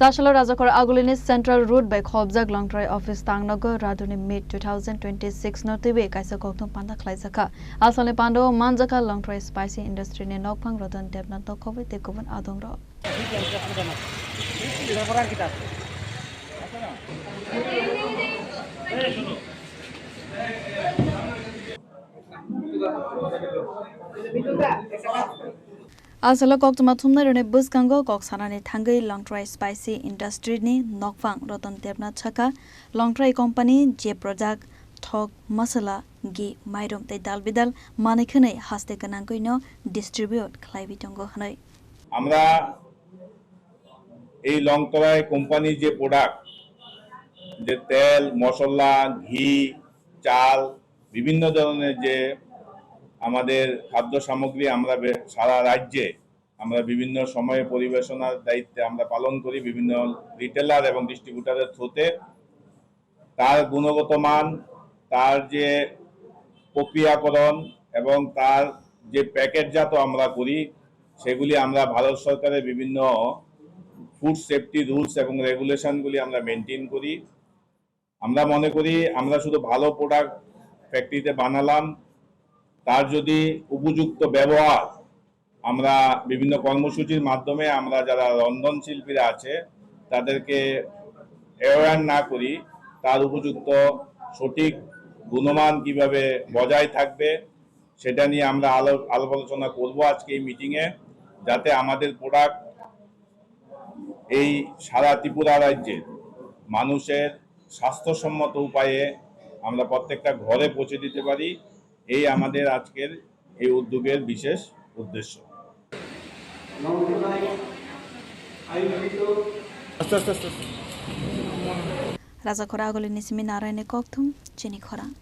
Chasalo Rajakhor Agulini Central Route by Khobjak Longthrai Office Tangnogo Radhuni mid 2026 no twiwi Kaisa Kokthum Panda Khlaijakha.Ah salni Pandao Manjakha Longthrai spicy industry ne Nokphang Ratan Debnath Khobwi Kubun Adongrok. Asalo Kokthum thumna rone buskango koksanani thangai Longthrai spicy industry ni Nokphang Ratan Debnath chaka Longthrai company je product thok masala gi mairum te dal bidal manikhane haste kanangkoi no distribute Khlaibitongo hanai আমরা এই লংতরাই company যে product যে তেল মশলা ঘি চাল বিভিন্ন ধরনের যে আমাদের খাদ্য সামগ্রী আমরা সারা রাজ্যে আমরা বিভিন্ন সময়ে পরিবেশনার দায়িত্বে আমরা পালন করি বিভিন্ন রিটেলার এবং ডিস্ট্রিবিউটরের থ্রুতে তার গুণগত মান তার যে প্রক্রিয়াকরণ এবং তার যে প্যাকেটজাত আমরা করি সেগুলি আমরা ভারত সরকারের বিভিন্ন ফুড সেফটি রুলস এবং রেগুলেশনগুলি আমরা মেনটেন করি আমরা মনে করি আমরা শুধু ভালো প্রোডাক্ট ফ্যাক্টরিতে বানালাম তার যদি উপযুক্ত ব্যবহার আমরা বিভিন্ন কর্মসূচির মাধ্যমে আমরা যারা রন্ধনশিল্পীরা আছে তাদেরকে অ্যাওয়্যার না করি তার উপযুক্ত সঠিক গুণমান কিভাবে বজায় থাকবে সেটা নিয়ে আমরা আলাপ আলোচনা করব আজকে এই মিটিংয়ে যাতে আমাদের প্রোডাক্ট এই সারা ত্রিপুরা রাজ্যে মানুষের স্বাস্থ্যসম্মত উপায়ে আমরা প্রত্যেকটা ঘরে পৌঁছে দিতে পারি এই আমাদের আজকের এই উদ্যোগের বিশেষ উদ্দেশ্য Rajakhor Agulini Kaisa Kokthum Chini Khorang